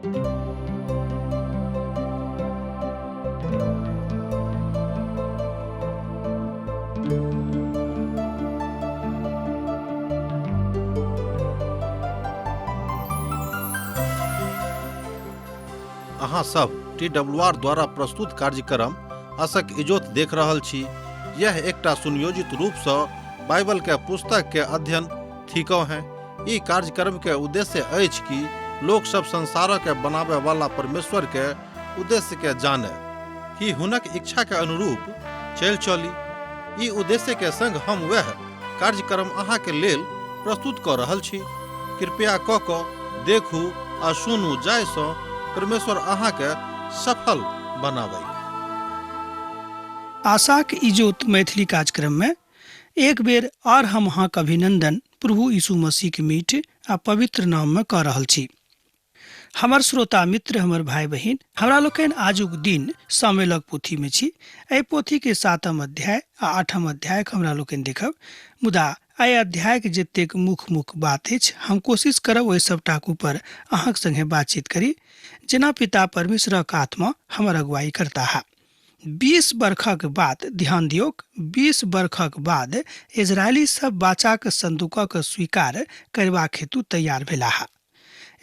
अहाँ सब TWR द्वारा प्रस्तुत कार्यक्रम आशक इजोत देख रहल छी। यह एकटा सुनियोजित रूप से बाइबल के पुस्तक के अध्ययन थिको हैं। ई कार्यक्रम के उद्देश्य अछि कि लोग सब संसार के बनावे वाला परमेश्वर के उद्देश्य के जाने, कि हुनक इच्छा के अनुरूप चल चली। ई उद्देश्य के संग हम वह कार्यक्रम अहाँ के लेल प्रस्तुत कर रहल छी। कृपया क के देखू आ सुनू, जाय सो परमेश्वर अहाँ के सफल बनावे। आशाक इजोत मैथिली कार्यक्रम में एक बेर और हम अहाँ के अभिनंदन प्रभु यीशु मसीह के मीठ आ पवित्र नाम में कर रहल छी। हमर श्रोता मित्र, हमर भाई बहिन, हमरा लोकन आजुक दिन सामेलक पोथी में छी। एहि पोथी के 7म अध्याय आ 8म अध्याय हमरा लोकन देखब। मुदा एहि अध्याय के जतेक मुख बात अछि, हम कोशिश करब ओहि सबटाक ऊपर अहाँक संगे बातचीत करी, जेना पिता परमेश्वरक आत्मा हमर अगुवाई करता है। 20 बरखक बाद, ध्यान दियोक, 20 बरखक बाद इजरायली सब बाचाक संदूकक स्वीकार करबाक हेतु तैयार भेला है।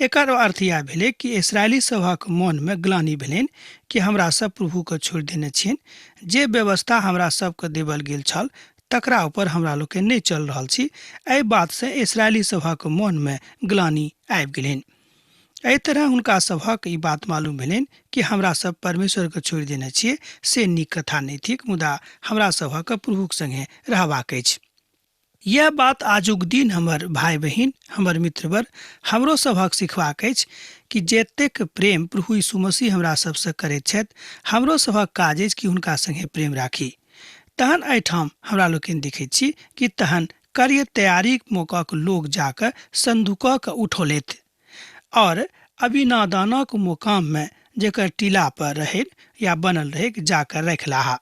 एकर अर्थ यह भेलै कि इस्राएली सभक मन में ग्लानि भेलनि कि हमरा सब प्रभु के छोड़ि देने छियनि। जे व्यवस्था हमरा सबके देवल गेल छल तकरा ऊपर हमरा लोग नहीं चल रहल छी। एहि बात से इस्राएली सभक मन में ग्लानि आबि गेलनि। एहि तरह हुनका सभक ई बात मालूम भेलनि कि हमरा सब परमेश्वर के छोड़ि देने छियै, से नीक कथा नहीं थिक, मुदा हमरा सभक प्रभुक संगे रहबाक अछि। यह बात आजुक दिन हमर भाई बहिन, हमर मित्रवर, हमरो सभक सिखबाक अछि कि जतेक प्रेम प्रभु यीशु मसीह हमरा सबसे करैत छथि, हमरो सभक काज अछि कि हुनका संगे प्रेम राखी। तहन एहिठाम हमरा लोकनि देखैत छी कि तहन कार्य तैयारी मौकाक लोग जाकर संदूकक उठौलथि और अभिनादानक मुकाम में जेकर टीला पर रहे या बनल रहे जाकर रखलाहा।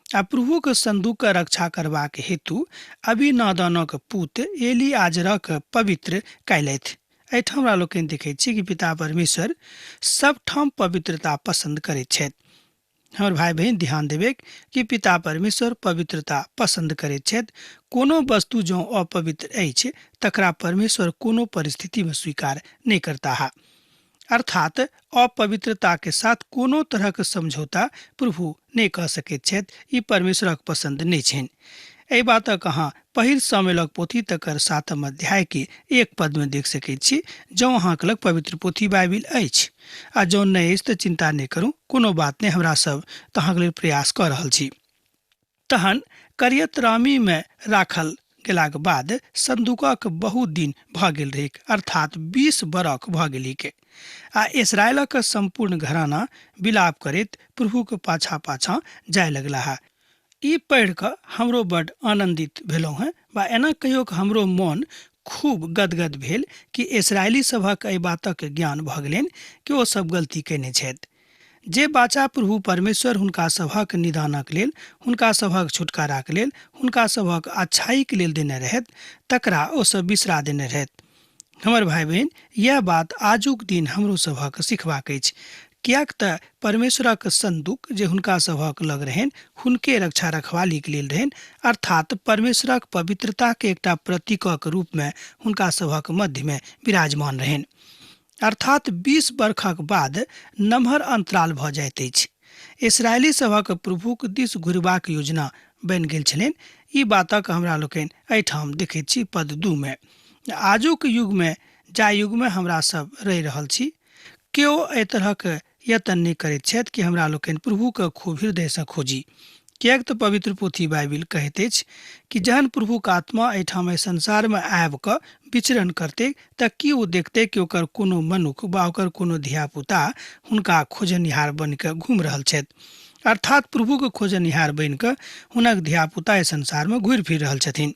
आ प्रभु के संदूक के रक्षा करबाक हेतु अभिनादानक पुत्र एलीआजरक पवित्र कयलथि। एहिठाम हमरा लोकनि देखैत छी कि पिता परमेश्वर सब ठाम पवित्रता पसंद करैत छथि। हमर भाई बहन ध्यान देवे कि पिता परमेश्वर पवित्रता पसंद करैत छथि। कोनो वस्तु जो अपवित्र अछि तकरा परमेश्वर कोनो परिस्थिति में स्वीकार नहीं करता है। अर्थात अपवित्रता के साथ कोनो तरह के समझौता प्रभु नहीं कह सकैत छथि। ई परमेश्वरक पसंद नहीं छनि। एहि बातक अहाँ पहिल सामेलक पोथी तकर 7म अध्याय के 1 पद में देख सकैत छी। जँ अहाँक लग पवित्र पोथी बाइबिल अछि आ जँ नहीं अछि तऽ चिंता नहीं करू, कोनो बात नहीं, हमरा सब तहाँक लेल प्रयास कर रहल छी। तहन करियतरामी में राखल गेलाक बाद संदूकक बहुत दिन भ गेल रहे, अर्थात 20 बरख भ गेली के। आ इस्राएलक संपूर्ण घराना विलाप करैत प्रभु के पाछा पाछा जाय लगला है। ई पढ़ कऽ हमरो बड आनंदित भेलहुँ हैं, बा एना कहियो कि हमरो मन खूब गदगद भेल कि इस्राएली सभक एहि बातक ज्ञान भ गेलनि कि ओ सब गलती केने छथि। जे बाचा प्रभु परमेश्वर हुनका सभक निदानक लेल, हुनका सभक छुटकाराक लेल, हुनका सभक अच्छाईक लेल देने रहथि, तकरा ओ सब बिसरा देने रहथि। हमर भाई बहन, यह बात आजुक दिन हमरो सभक सिखबाक अछि। कियाक तऽ परमेश्वरक संदूक जे हुनका सभक लग रहनि, हुनके रक्षा रखवाली के लेल रहनि, अर्थात परमेश्वरक पवित्रता के एकटा प्रतीकक रूप में हुनका सभक मध्य में विराजमान रहनि। अर्थात 20 बरखक बाद नमहर अंतराल भ जाइत अछि। इस्राएली सभक प्रभुक दिस घुरबाक योजना बनि गेल छलनि। ई बातक हमरा लोकनि एहिठाम देखैत छी पद 2 में। आजुक युग में, जा युग में हमरा सब रहि रहल छी, केओ एहि तरहक यत्न नहीं करैत छथि कि हमरा लोकनि प्रभु के खूब हृदय से खोजी। कियाक तऽ पवित्र पोथी बाइबिल कहैत अछि कि जहन प्रभुक आत्मा एहिठाम संसार में आबि कऽ विचरण करते तऽ की ओ देखते कि ओकर कोनो मनुख वा ओकर कोनो धियापुता हुनका खोजनिहार बनि कऽ घूमि रहल छथि। अर्थात प्रभु के खोजनिहार बनि कऽ हुनक धियापुता एहि संसार में घुरि फिर रहल छथिन।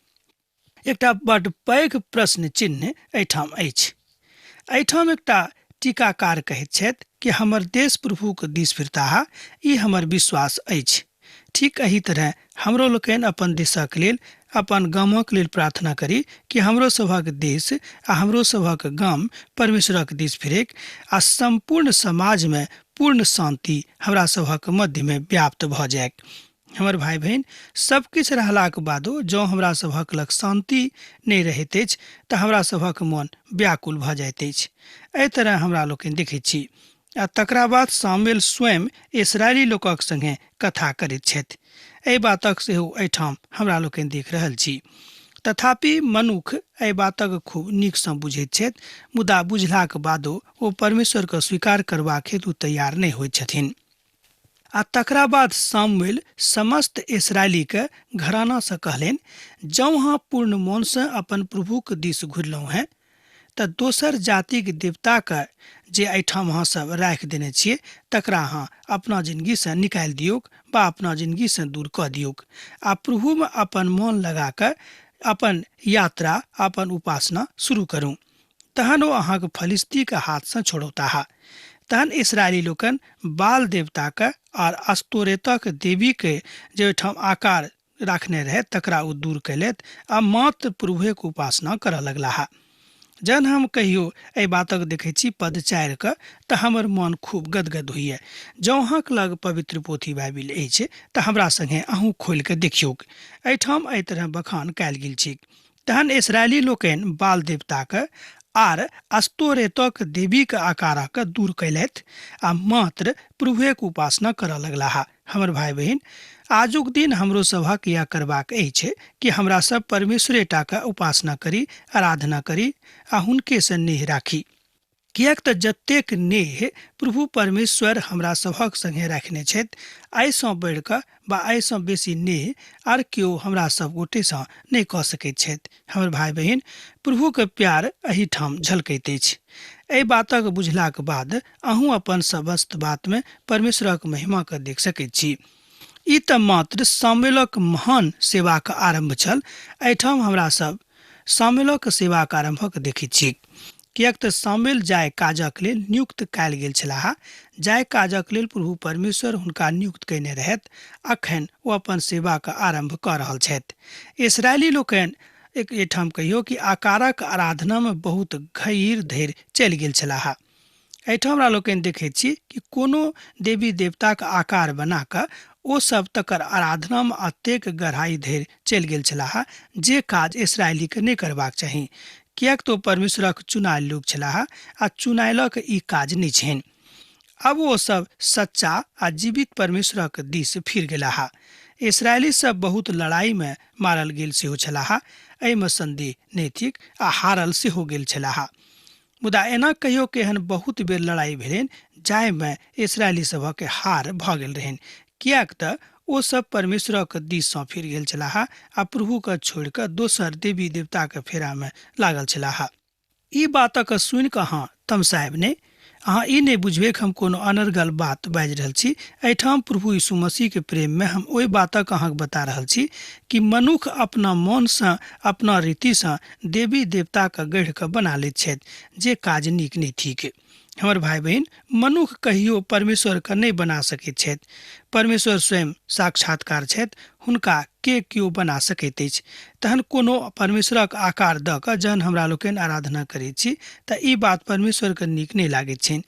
एकटा बड पैघ प्रश्न चिन्ह एहिठाम अछि। एहिठाम एकटा टीकाकार कहैत छथि कि हमर देश प्रभु के दिस फिरता, ई हमर विश्वास अछि। ठीक एही तरह हमरो लोकनि अपन देशक लेल अपन गामक लेल प्रार्थना करी कि हमरो सभक देश आ हमरो सभक गाम परमेश्वरक दिस फिरेक आ संपूर्ण समाज में पूर्ण शांति हमरा सभक मध्य में व्याप्त भ जाए। हमर भाई बहन, सब किछ रहलाक बादो जँ हमरा सभक लग शांति नहीं रहैत अछि तऽ हमरा सभक मन व्याकुल भ जाइत अछि। एहि तरह हमरा लोकनि देखैत छी। आ तकरा बाद सामुएल स्वयं इस्राएली लोकक संगे कथा करैत छथि। एहि बातक सेहो एहिठाम हमरा लोकनि देख रहल छी। तथापि मनुख एहि बातक खूब नीकसँ बुझैत छथि, मुदा बुझलाक बादो ओ परमेश्वरके स्वीकार करबाक हेतु तैयार नहीं होइत छथिन। आ तकरा बाद सामुएल समस्त इस्राएली के घराना से कहलेन, जँ अहाँ पूर्ण मन से अपन प्रभुक दिस घुरलहुँ हैं तऽ दोसर जातिक देवता के जे एहिठाम अहाँ सब राखि देने छियै तकरा अहाँ अपना जिंदगी से निकालि दियौक बा अपना जिंदगी से दूर कऽ दियौक आ प्रभु में अपन मन लगा कऽ अपन यात्रा अपन उपासना शुरू करू, तहन ओ अहाँके फलिस्ती के हाथ से छोड़ौताहा। तहन इस्राएली लोकन बाल देवता के और अस्तोरेतक देवी के जे ओहिठाम आकार राखने रहे तकरा ओ दूर कैलत आ मात्र प्रभुए के उपासना करऽ लगलाहा। जन हम कहियो एहि बातक देखै छी पद 4 के तऽ हमर मन खूब गदगद होइए। जँ अहाँक लग पवित्र पोथी बाइबिल अछि तऽ हमरा संगे अहूँ खोलि कऽ देखियौक, एहिठाम एहि तरह बखान कयल गेल छै। तहन इस्राएली लोकनि बाल देवता के आर अस्तोरेतक देवी के आकार के दूर कैलथि आ मात्र प्रभुए के उपासना करऽ लगलाहा। हमर भाई बहन, आजुक दिन हमरो सभक या करबाक अछि कि हमरा सब परमेश्वरे टा के उपासना करी, आराधना करी आ हुनके से नेह राखी। किएक तऽ जतेक नेह प्रभु परमेश्वर हमरा सभक संगे राखने छथि, एहिसँ बढ़ि कऽ बा एहिसँ बेसी नेह आर केओ हमरा सब गोटेसँ नहि कऽ सकैत छथि। हमर भाई बहन, प्रभु के प्यार एहिठाम झलकैत अछि। एहि बातक बुझलाक बाद अहूँ अपन समस्त बात में परमेश्वरक महिमा के देख सकैत छी। ई तऽ मात्र सामुएलक महान सेवाक आरंभ छल। एहिठाम हमरा सब सामुएलक सेवाक आरंभक देखैत छी। किएक तऽ सामुएल जाय काजक लेल नियुक्त कयल गेल छलाह। जाय काजक लेल प्रभु परमेश्वर हुनका नियुक्त कयने रहथि। अखन ओ अपन सेवाक आरंभ कऽ रहल छथि। इस्राएली लोकनि एहिठाम कहियो कि आकारक आराधना में बहुत गहीर धरि चलि गेल छलाह। एहिठाम हमरा लोकनि देखैत छी कि कोनो देवी देवताक आकार बना कऽ ओ सब तकर आराधना में अतेक गहराई धरि चलि गेल छलाह जे काज इस्राएली के नहि करबाक चाही। किएक तो परमेश्वरक चुनायल लोक छलाह आ चुनायलक ई काज नहि छनि। अब ओ सब सच्चा आ जीवित परमेश्वरक दिस फिर गेलाह। इस्राएली सब बहुत लड़ाई में मारल गेल सेहो छलाह। एहिमे संदेह नहि थिक आ हारल सेहो गेल छलाह। मुदा एना कहियो कि एहन बहुत बेर लड़ाई भेलनि जाहिमे इस्राएली सभक हार भऽ गेल रहनि। किएक तऽ ओ सब परमेश्वरक दिससँ फिर गेल छलाह आ प्रभु के छोड़ि कऽ दोसर देवी देवता के फेरा में लागल छलाह। ई बातक सुनि कऽ अहाँ तमसायब नहि। अहाँ ई नहीं बुझबे कि हम कोनो अनर्गल बात बाजि रहल छी। एहिठाम प्रभु यीशु मसीह के प्रेम में हम ओहि बातक अहाँके बता रहल छी कि मनुख अपना मन से अपना रीति से देवी देवता के गढ़ि के बना लैत छथि जे काज नीक नहीं थिक। हमर भाई बहन, मनुख कहियो परमेश्वर के नहीं बना सकैत छथि। परमेश्वर स्वयं साक्षात्कार छथि, हुनका के केओ बना सकैत अछि। तहन कोनो परमेश्वरक आकार दऽ कऽ जहन हमरा लोकनि आराधना करैत छी तऽ ई बात परमेश्वर के नीक नहीं लागैत छनि।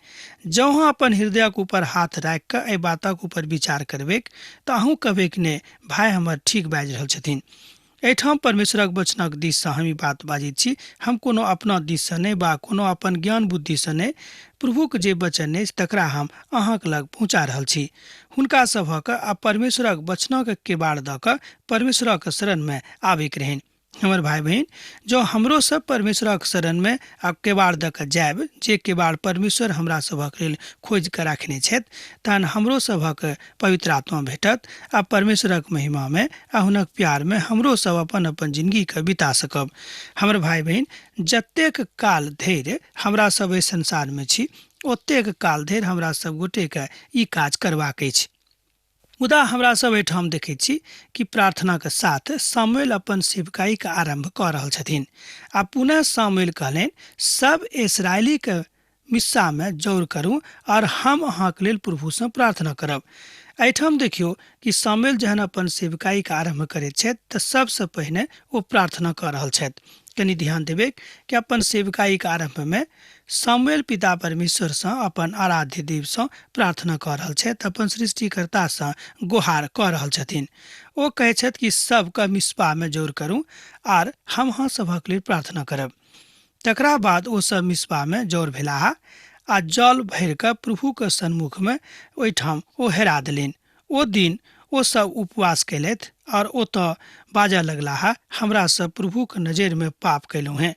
जँ अहाँ अपन हृदयक ऊपर हाथ राखि कऽ एहि बातक ऊपर विचार करबेक तऽ अहूँ कहबेक ने भाई हमर ठीक बाजि रहल छथिन। एहिठाम परमेश्वरक वचनक दिससँ हम ई बात बाजैत छी। हम कोनो अपना दिससँ नहि बा कोनो अपन ज्ञान बुद्धिसँ नहि, प्रभुक जे वचन अछि तकरा हम अहाँक लग पहुँचा रहल छी। हुनका सभक आ परमेश्वरक वचनक केबाड़ दऽ कऽ परमेश्वरक शरण में आबैक रहनि। हमर भाई बहन, जो हमरो सब परमेश्वरक शरण में आ केबाड़ दऽ कऽ जायब जे केबाड़ परमेश्वर हमरा सभक लेल खोजि कऽ राखने छथि, तहन हमरो सभक पवित्र आत्मा भेटत आ परमेश्वरक महिमा में आ हुनक प्यार में हमरो सब अपन अपन जिंदगी के बिता सकब। हमर भाई बहन, जतेक काल धरि हमरा सब एहि संसार में छी ओतेक काल धरि हमरा सब गोटे के ई काज करबाक अछि। मुदा हमरा सब एहिठाम देखैत छी कि प्रार्थना के साथ सामुएल अपन सेवकाई के आरंभ कऽ रहल छथिन। आ पुनः सामुएल कहलनि सब इस्राएली के मिस्सा में जौर करूं और हम अहाँक लेल प्रभु से प्रार्थना करब। एहिठाम देखियो कि सामुएल जहन अपन सेवकाई के आरंभ करे छथि तऽ सबसे पहिने ओ प्रार्थना कर रहल छथि। कनि ध्यान देबै कि अपन सेवकाई के आरंभ में सामुएल पिता परमेश्वर से अपन आराध्य देव से प्रार्थना कर रहल छथि, अपन सृष्टिकर्ता से गुहार कर रहल छथिन। ओ कहै छथि कि सबके मिस्पा में जोर करूं आर हम अहाँ सभक लेल प्रार्थना करब। तकरा बाद ओ सब मिस्पा में जोर भेलाह आ जल भर के प्रभु के सन्मुख में ओहिठाम ओ हेरा देलनि। ओ दिन ओ सब उपवास कैलथि और ओतऽ बाजा लगलाह, हमरा सब प्रभु के नजर में पाप कैलहुँ हैं।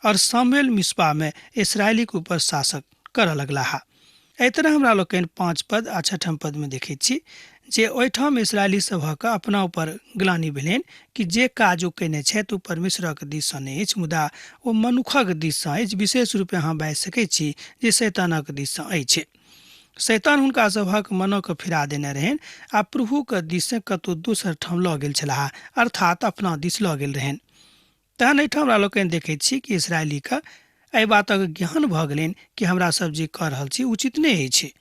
और सामुएल मिस्पा में इसराइली के ऊपर शासक करऽ लगलाह। एहि तरह हमरा लोकनि 5 पद आ 6 पद में देखै छी जे ओहिठाम इसराइली सभक अपना ऊपर ग्लानि भेलनि कि जे काज ओ कयने छथि ओ परमेश्वरक दिससँ नहि अछि, मुदा ओ मनुखक दिससँ अछि। विशेष रूपे अहाँ बाजि सकैत छी जे शैतानक दिससँ अछि। शैतान हुनका सभक मनक फिरा देने रहनि आ प्रभुके दिससँ कतहु दोसर ठाम लऽ गेल छलाह, अर्थात अपना दिस लऽ गेल रहनि। तहन एहिठाम हमरा लोकनि देखैत छी कि इसराइलीके एहि बातक ज्ञान भऽ गेलनि कि हमरा सब जे कऽ रहल छी उचित नहि अछि।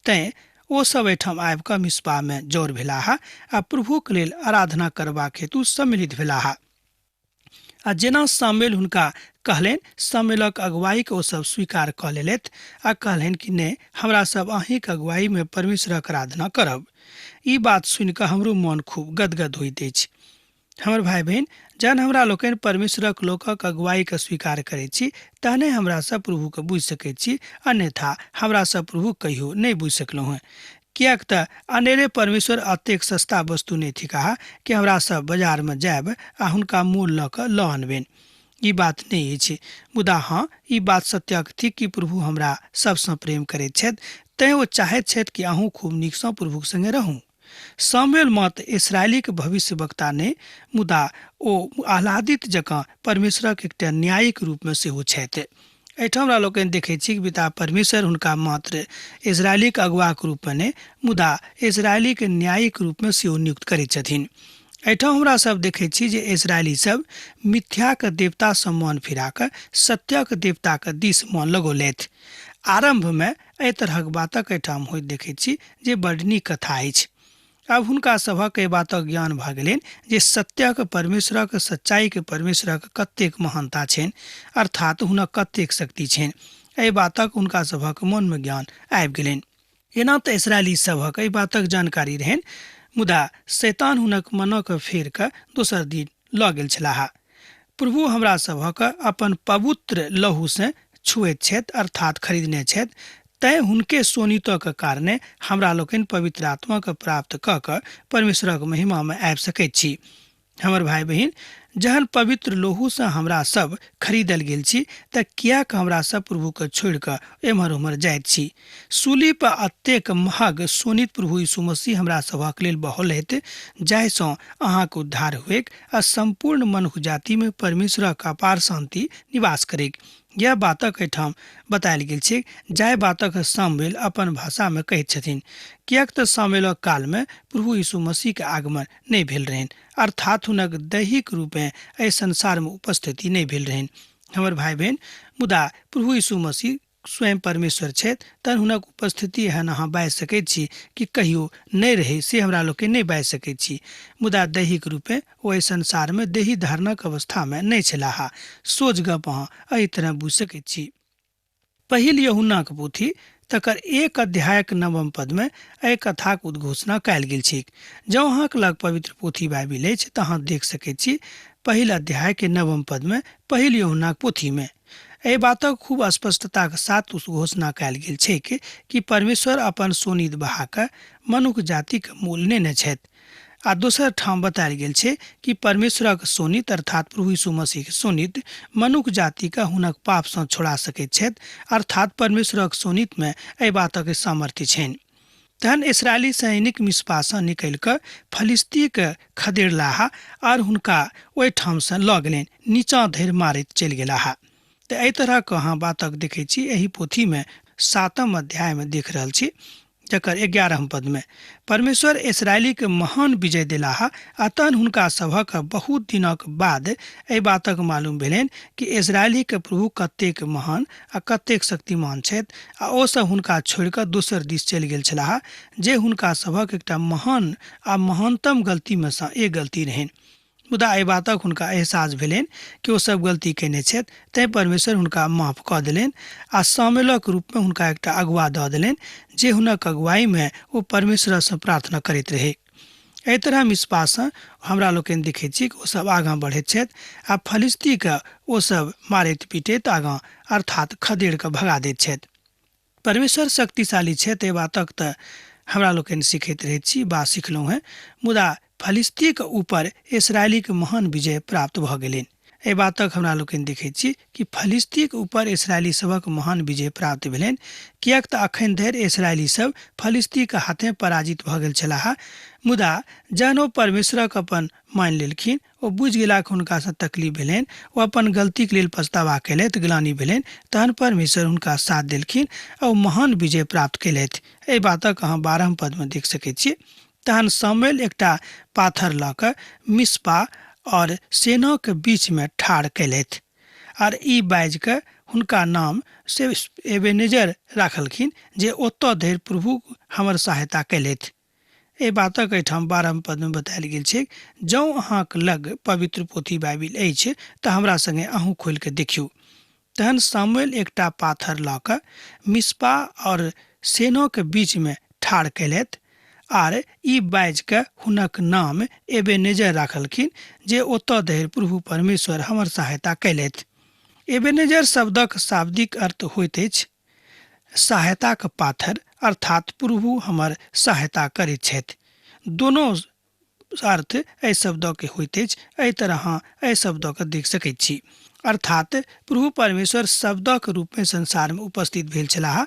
तैँ ओ सब एहिठाम आबि कऽ मिस्पा में जोर भेलाह आ प्रभुक लेल आराधना करबाक हेतु सम्मिलित भेलाह। आ जेना सामुएल हुनका कहलनि, सामुएलक अगुवाई के ओ सब स्वीकार कऽ लेलथि आ कहलनि कि नहि, हमरा सब अहींके अगुवाई में परमेश्वरक आराधना करब। ई बात सुनि कऽ हमरो मन खूब गदगद होइत अछि। हमर भाई बहन, जहन हमरा लोकनि परमेश्वरक लोकक अगुवाई के स्वीकार करैत छी तहने हमरा सब प्रभु के बुझि सकैत छी, अन्यथा हमरा सब प्रभु कहियो नहि बुझि सकलहुँ हैं। किएक तऽ अनेरे परमेश्वर अतेक सस्ता वस्तु नहि थिकाह कि हमरा सब बाजार में जायब आ हुनका मोल लऽ कऽ लऽ अनबनि। ई बात नहि अछि, मुदा हाँ, ई बात सत्यक थिक कि प्रभु हमरा सबसँ प्रेम करैत छथि, तैँ ओ चाहैत छथि कि अहूँ खूब नीकसँ प्रभुक संगे रहू। सामुएल मात्र इसराइली के भविष्यवक्ता नहि, मुदा ओ आह्लादित जकाँ परमेश्वरक एकटा न्यायिक रूप में सेहो छथि। एहिठाम हमरा लोकनि देखैत छी कि पिता परमेश्वर हुनका मात्र इजरायली के अगुवाक रूप में नहि, मुदा इजरायली के न्यायिक रूप में सेहो नियुक्त करैत छथिन। एहिठाम हमरा सब देखैत छी जे इजरायली सब मिथ्याक देवता सँ मन फिरा कऽ सत्यक देवताक दिस मन लगौलथि। आरंभ में एहि तरहक बातक एहिठाम होइत देखैत छी जे बड्ड नीक कथा अछि। आब हुनका सभक एहि बातक ज्ञान भऽ गेलनि जे सत्यक परमेश्वरक, सच्चाईक परमेश्वरक कतेक महानता छनि, अर्थात हुनक कतेक शक्ति छनि। एहि बातक हुनका सभक मन में ज्ञान आबि गेलनि। एना तऽ इसराइली सभक एहि बातक जानकारी रहनि, मुदा शैतान हुनक मनक फेर कऽ दोसर दिन लऽ गेल छलाह। प्रभु हमरा सभक अपन पवित्र लहू से छुएत छथि, अर्थात खरीदने छथि। तैँ हुनके सोनीतक कारणे हमरा लोकनि पवित्र आत्मा के प्राप्त कऽ कऽ परमेश्वरक महिमा में आबि सकैत छी। हमर भाई बहिन, जहन पवित्र लोहू से हमरा सब खरीदल गेल छी तऽ कियाक हमरा सब प्रभु के छोड़ि कऽ एम्हर उम्हर जाइत छी। सूली पर अतेक महग सोनित प्रभु यीशु मसीह हमरा सभक लेल बहौलथि, जाहिसँ अहाँके उद्धार हुएक आ संपूर्ण मनुष्य जाति में परमेश्वरक अपार शांति निवास करेक। यह बातक एहिठाम बतायल गेल छै, जाहि बातक सामुएल अपन भाषा में कहैत छथिन। किएक तऽ सामुएलक काल में प्रभु यीशु मसीह के आगमन नहि भेल रहनि, अर्थात हुनक दैहिक रूपे एहि संसार में उपस्थिति नहि भेल रहनि। हमर भाई बहन, मुदा प्रभु यीशु मसीह स्वयं परमेश्वर छथि, तहन हुनक उपस्थिति एहन अहाँ बाजि सकैत छी कि कहियो नहि रहै, से हमरा लोकनि नहि बाजि सकैत छी। मुदा दैहिक रूपे ओ एहि संसार में देही धारणक अवस्था में नहि छलाह। सोझ गप अहाँ एहि तरह बुझि सकैत छी। पहिल यूहन्नाक पोथी तकर 1 अध्यायक 9 पद में एहि कथाक उद्घोषणा कयल गेल छै। जँ अहाँक लग पवित्र पोथी बाइबिल अछि तऽ अहाँ देख सकैत छी पहिल अध्याय के 9 पद में पहिल यूहन्नाक पोथी में एहि बातक खूब स्पष्टता के साथ घोषणा कयल गेल छै कि परमेश्वर अपन सोनित बहा कऽ मनुष्य जाति के मोल लेने छथि। आ दोसर ठाम बतायल गेल छै कि परमेश्वरक सोनित अर्थात प्रभु यीशु मसीह के सोनित मनुष्य जाति के हुनक पाप सँ छोड़ा सकैत छथि, अर्थात परमेश्वरक सोनित में एहि बातक सामर्थ्य छनि। तहन इसराइली सैनिक मिस्पा सँ निकलि कऽ फलिस्ती के खदेड़लाह और हुनका ओहिठाम सँ लऽ गेलनि, नीचाँ धरि मारैत चलि गेलाह। तऽ एहि तरह के अहाँ बातक देखै छी एहि पोथी में 7 अध्याय में देख रहल छी, जकर 11 पद में परमेश्वर इसराइली के महान विजय दिलाहा आ तहन हुनका सभक बहुत दिनक बाद एहि बातक मालूम भेलनि कि इसराइली के प्रभु कतेक महान आ कतेक शक्तिमान छथि आ ओ सब हुनका छोड़ि कऽ दोसर दिस चलि गेल छलाह, जे हुनका सभक एकटा महान आ महानतम गलती में सँ एक गलती रहनि। मुदा एहि बातक हुनका एहसास भेलनि कि ओ सब गलती केने छथि, तैँ परमेश्वर हुनका माफ कऽ देलनि आ शामिलक रूप में हुनका एकटा अगुआ दऽ देलनि, जे हुनक अगुवाई में ओ परमेश्वरसँ प्रार्थना करैत रहे। एहि तरह मिस्पासँ हमरा लोकनि देखैत छी कि ओ सब आगाँ बढ़ैत छथि आ फलिस्तीके ओ सब मारैत पीटैत आगाँ अर्थात खदेड़ कऽ भगा दैत छथि। परमेश्वर शक्तिशाली छथि एहि बातक तऽ हमरा लोकनि सीखैत रहैत छी, बा सिखलहुँ हैं। मुदा फलिस्ती के ऊपर इसराइली के महान विजय प्राप्त भऽ गेलनि। एहि बातक हमरा लोकनि देखैत छी कि फलिस्ती के ऊपर इसराइली सभक महान विजय प्राप्त भेलनि, किएक तऽ अखन धरि इसराइली सब फलिस्ती के हाथे पराजित भऽ गेल छलाह। मुदा जहन ओ परमेश्वरक अपन मानि लेलखिन, ओ बुझि गेला कि हुनकासँ तकलीफ भेलनि, ओ अपन गलतीके लेल पछतावा केलथि, ग्लानि भेलनि, तहन परमेश्वर हुनका साथ देलखिन आ ओ महान विजय प्राप्त केलथि। एहि बातक अहाँ 12 पद में देख सकैत छी। तहन सामुएल एकटा पाथर लऽ कऽ मिस्पा और सेना के बीच में ठाढ़ कैलथि और ई बाजि कऽ हुनका नाम से एबेनेजर राखलखिन, जे ओतऽ धरि प्रभु हमर सहायता कैलथि। एहि बातक एहिठाम 12 पद में बतायल गेल छै, जँ अहाँक लग पवित्र पोथी बाइबिल अछि तऽ हमरा संगे अहूँ खोलि कऽ देखियौ। तहन सामुएल एकटा पाथर लऽ कऽ मिस्पा और सेना के बीच में ठाढ़ कैलथि आर ई बाजि कऽ हुनक नाम एबेनेजर राखलखिन, जे ओतऽ धरि प्रभु परमेश्वर हमर सहायता कैलथि। एबेनेजर शब्दक शाब्दिक अर्थ होइत अछि सहायताक पाथर, अर्थात प्रभु हमर सहायता करैत छथि। दोनों अर्थ एहि शब्दक होइत अछि। एहि तरह अहाँ एहि शब्दक देख सकैत छी, अर्थात प्रभु परमेश्वर शब्दक रूप में संसार में उपस्थित भेल छलाह।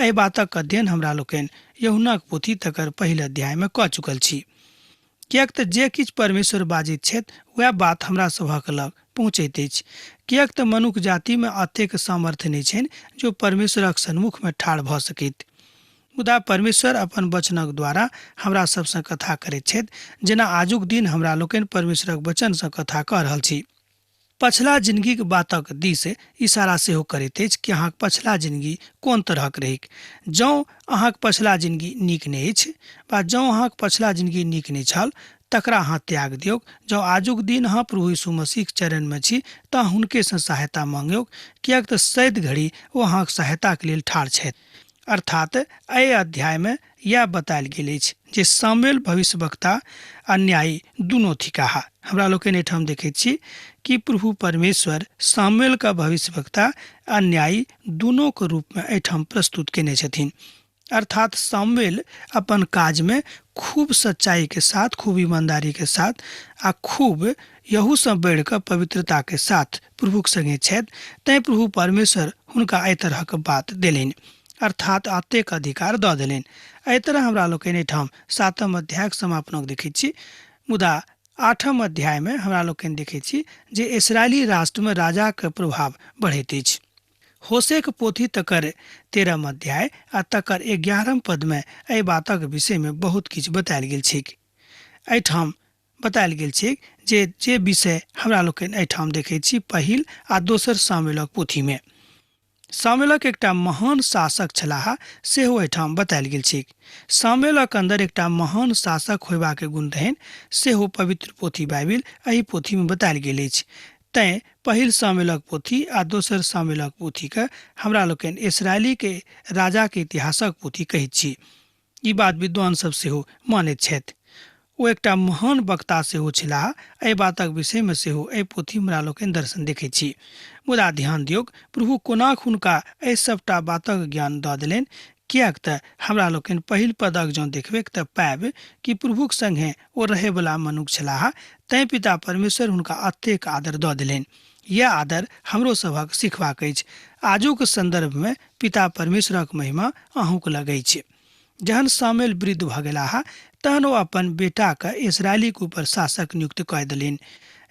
एहि बातक अध्ययन हमरा लोकनि यूहन्नाक पोथी तकर पहिल अध्याय में कऽ चुकल छी। किएक तऽ जे किछु परमेश्वर बाजैत छथि वएह बात हमरा सभक लग पहुँचैत अछि, किएक तऽ मनुष्य जाति में एतेक सामर्थ्य नहि छनि जो परमेश्वरक सन्मुख में ठाढ़ भऽ सकैत। मुदा परमेश्वर अपन वचनक द्वारा हमरा सबसँ कथा करैत छथि, जेना आजुक दिन हमरा लोकनि परमेश्वरक वचनसँ कथा कऽ रहल छी। पछिला जिंदगीके बातक दिस इशारा सेहो करैत अछि कि अहाँक पछिला जिंदगी कोन तरहक रहैक। जँ अहाँक पछिला जिंदगी नीक नहि अछि वा जँ अहाँक पछिला जिंदगी नीक नहि छल, तकरा अहाँ त्याग दियौक। जँ आजुक दिन अहाँ प्रभु यीशु मसीहक चरणमे छी तऽ हुनकेसँ सहायता मांगियौक, किएक तऽ सैद घड़ी ओ अहाँक सहायताके लेल ठाढ़ छथि। अर्थात एहि अध्याय में यह बतायल गेल अछि जे सामुएल भविष्यवक्ता आ न्यायी दुनू थिकाह। हमरा लोकनि एहिठाम देखैत छी कि प्रभु परमेश्वर सामुएल का भविष्यवक्ता आ न्यायी दुनों के रूप में एहिठाम प्रस्तुत केने छथिन। अर्थात सामुएल अपन काज में खूब सच्चाई के साथ, खूब ईमानदारी के साथ आ खूब यहू से बढ़ कऽ पवित्रता के साथ प्रभुक संगे छथि, तैं प्रभु परमेश्वर हुनका एहि तरहक बात देलनि, अर्थात एतेक अधिकार दऽ देलनि। एहि तरह हमरा लोकनि एहिठाम 7 अध्यायक समापनक देखैत छी। मुदा 8 अध्याय में हमरा लोकनि देखैत छी जे इस्राएली राष्ट्र में राजा के प्रभाव बढ़ैत अछि। होशेक पोथी तकर 13 अध्याय आ तकर 11 पद में एहि बातक विषय में बहुत किछु बतायल गेल छै। एहिठाम बतायल गेल छै जे विषय हमरा लोकनि एहिठाम देखैत छी पहिल आ दोसर सामुएलक पोथी में। सामुएलक एकटा महान शासक छलाह सेहो एहिठाम बतायल गेल छै। सामुएलक अंदर एकटा महान शासक होयबाक गुण रहनि सेहो पवित्र पोथी बाइबिल एहि पोथी में बतायल गेल अछि। तैं पहिल सामुएलक पोथी आ दोसर सामुएलक पोथी के हमरा लोकनि इस्राएली के राजा के इतिहासक पोथी कहैत छी। ई बात विद्वान सब सेहो मानैत छथि। ओ एकटा महान वक्ता सेहो छलाह। एहि बातक विषय में सेहो एहि पोथी हमरा लोकनि दर्शन देखैत छी। मुदा ध्यान दियौक, प्रभु कोना हुनका एहि सबटा बातक ज्ञान दऽ देलनि, किएक तऽ हमरा लोकनि पहिल पदक जँ देखबै तऽ पाएब कि प्रभुक संगे ओ रहैवला मनुष्य छलाह, तैं पिता परमेश्वर हुनका एतेक आदर दऽ देलनि। यह आदर हमरो सभक सिखबाक अछि। आजुक संदर्भ में पिता परमेश्वरक महिमा अहूँक लग अछि। जहन सामुएल वृद्ध भऽ गेलाह तहन ओ अपन बेटाके इस्राएलीक ऊपर शासक नियुक्त कऽ देलनि।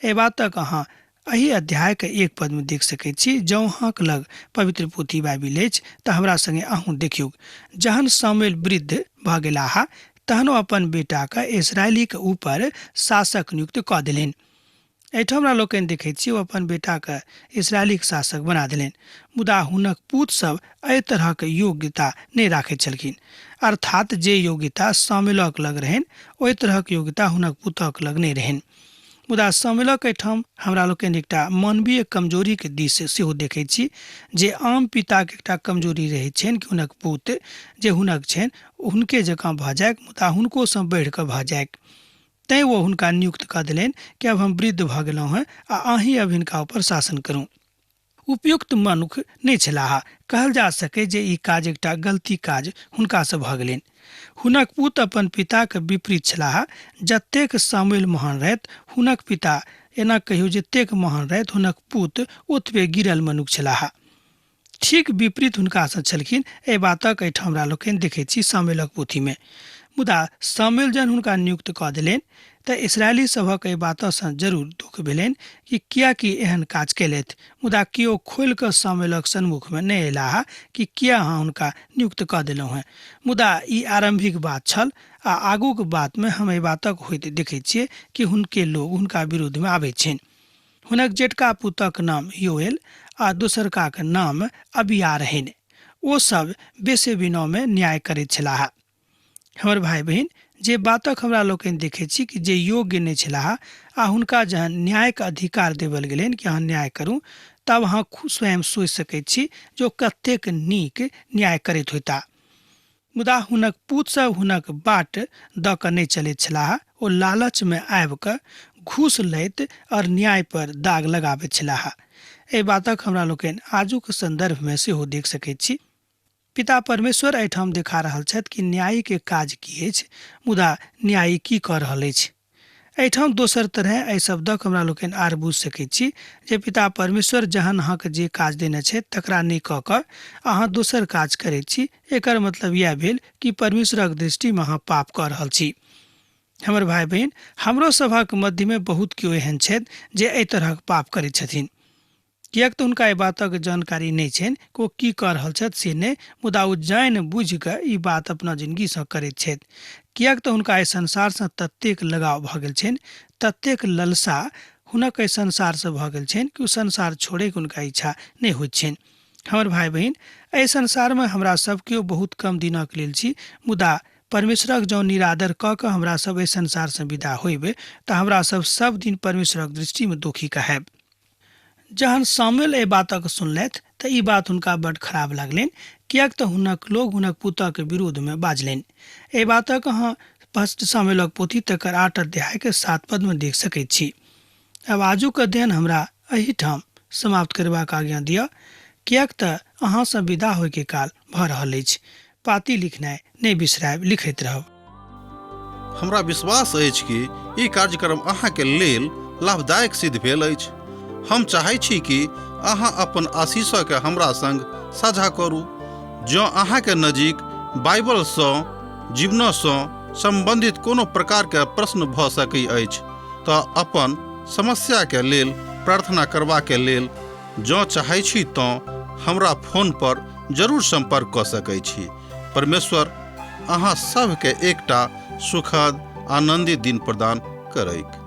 एहि बातक अहाँ एही अध्याय के 1 पद में देख सकै छी, जँ अहाँक लग पवित्र पोथी बाइबिल अछि तऽ हमरा संगे अहूँ देखियौ। जहन सामुएल वृद्ध भऽ गेलाह तहन ओ अपन बेटाके इस्राएली के ऊपर शासक नियुक्त कऽ देलनि। एहिठाम हमरा लोकनि देखैत छी ओ अपन बेटाके इस्राएली के शासक बना देलनि, मुदा हुनक पूत सब एहि तरहक योग्यता नहि राखैत छलखिन। अर्थात जे योग्यता सामुएलक लग रहनि ओहि तरहक योग्यता हुनक पुतक लग नहि रहनि। मुदा सामुएलक एहिठाम हमरा लोकनि एकटा मानवीय कमजोरी के दिश सेहो देखैत छी, जे आम पिता के एकटा कमजोरी रहैत छनि कि हुनक पुत जे हुनक छनि हुनके जकाँ भऽ जायक, मुदा हुनकोसँ बढ़ि कऽ भऽ जायक। तैँ वो हुनका नियुक्त कऽ देलनि कि अब हम वृद्ध भऽ गेलहुँ हेँ आ अहीँ अब हिनका ऊपर शासन करूँ। उपयुक्त मनुख नहि छलाह। कहल जा सकै जे ई काज एकटा गलती काज हुनकासँ भऽ गेलनि। हुनक पुत अपन पिताके विपरीत छलाह। जतेक सामुएल महान रहथि हुनक पिता, एना कहियो जतेक महान रहथि हुनक पुत ओतबे गिरल मनुख छलाह। ठीक विपरीत हुनकासँ छलखिन। एहि बातक एहिठाम हमरा लोकनि देखैत छी सामुएलक पोथीमे। मुदा सामुएल जहन हुनका नियुक्त कऽ देलनि तऽ इस्राएली सभक एहि बातसँ जरूर दुख भेलनि कि कियाकि एहन काज केलथि, मुदा केओ खोलि कऽ सामुएलक सन्मुखमे नहि अयलाह कि किया अहाँ हुनका नियुक्त कऽ देलहुँ हेँ। मुदा ई आरम्भिक बात छल आ आगूक बातमे हम एहि बातक होइत देखैत छियै कि हुनके लोग हुनका विरुद्धमे आबैत छनि। हुनक जेठका पुतक नाम योएल आ दोसरकाक नाम अबिया रहनि। ओ सब बेसेबिनोमे न्याय करैत छलाह। हमर भाई बहिन, जे बातक हमरा लोकनि देखैत छी कि जे योग्य नहि छलाह आ हुनका जहन न्यायके अधिकार देवल गेलनि कि अहाँ न्याय करू, तब अहाँ स्वयं सोचि सकैत छी जे ओ कतेक नीक न्याय करैत होइता। मुदा हुनक पूत सब हुनक बाट दऽ कऽ नहि चलैत छलाह। ओ लालचमे आबि कऽ घूस लैत और न्याय पर दाग लगाबैत छलाह। एहि बातक हमरा लोकनि आजुक संदर्भमे सेहो देख सकैत छी। पिता परमेश्वर एहिठाम देखा रहल छथि कि न्यायी के काज की अछि, मुदा न्यायी की कऽ रहल अछि। एहिठाम दोसर तरह एहि शब्दक हमरा लोकनि आर बुझि सकैत छी जे पिता परमेश्वर जहन अहाँके जे काज देने छथि तकरा नहि कऽ कऽ अहाँ दोसर काज करैत छी, एकर मतलब इएह भेल कि परमेश्वरक दृष्टिमे अहाँ पाप कऽ रहल छी। हमर भाई बहिन, हमरो सभक मध्यमे बहुत केओ एहन छथि जे एहि तरहक पाप करैत छथिन। किएक तऽ हुनका एहि बातक जानकारी नहि छनि कि ओ की कऽ रहल छथि से नहि, मुदा ओ जानि बुझि कऽ ई बात अपना जिन्दगीसँ करैत छथि। किएक तऽ हुनका एहि संसारसँ ततेक लगाव भऽ गेल छनि, ततेक ललसा हुनक एहि संसारसँ भऽ गेल छनि कि ओ संसार छोड़ैके हुनका इच्छा नहि होइत छनि। हमर भाई बहिन, एहि संसारमे हमरा सब केओ बहुत कम दिनक लेल छी, मुदा परमेश्वरक जँ निरादर कऽ कऽ हमरा सब एहि संसारसँ विदा होइबै तऽ हमरा सब दिन परमेश्वरक दृष्टिमे दोषी कहायब। जहन सामुएल एहि बातक सुनलथि तऽ ई बात हुनका बड्ड खराब लागलनि, किएक तऽ हुनक लोग हुनक पुतक विरोधमे बाजलनि। एहि बातक अहाँ 1 सामुएलक पोथी तकर 8 अध्यायके 7 पदमे देख सकैत छी। अब आजुक अध्ययन हमरा एहिठाम समाप्त करबाक आज्ञा दिअ, किएक तऽ अहाँसँ विदा होइके काल भऽ रहल अछि। पाती लिखनाइ नहि बिसरायब, लिखैत रहब। हमरा विश्वास अछि कि ई कार्यक्रम अहाँके लेल लाभदायक सिद्ध भेल अछि। हम चाहै छी कि अहाँ अपन आशीषके हमरा संग साझा करू। जँ अहाँके नजीक बाइबलसँ जीवनसँ संबंधित कोनो प्रकारके प्रश्न भऽ सकैत अछि तऽ अपन समस्याके लेल प्रार्थना करबाके लेल जँ चाहै छी तऽ हमरा फोन पर जरूर संपर्क कऽ सकैत छी। परमेश्वर अहाँ सबके एकटा सुखद आनंदित दिन प्रदान करैक।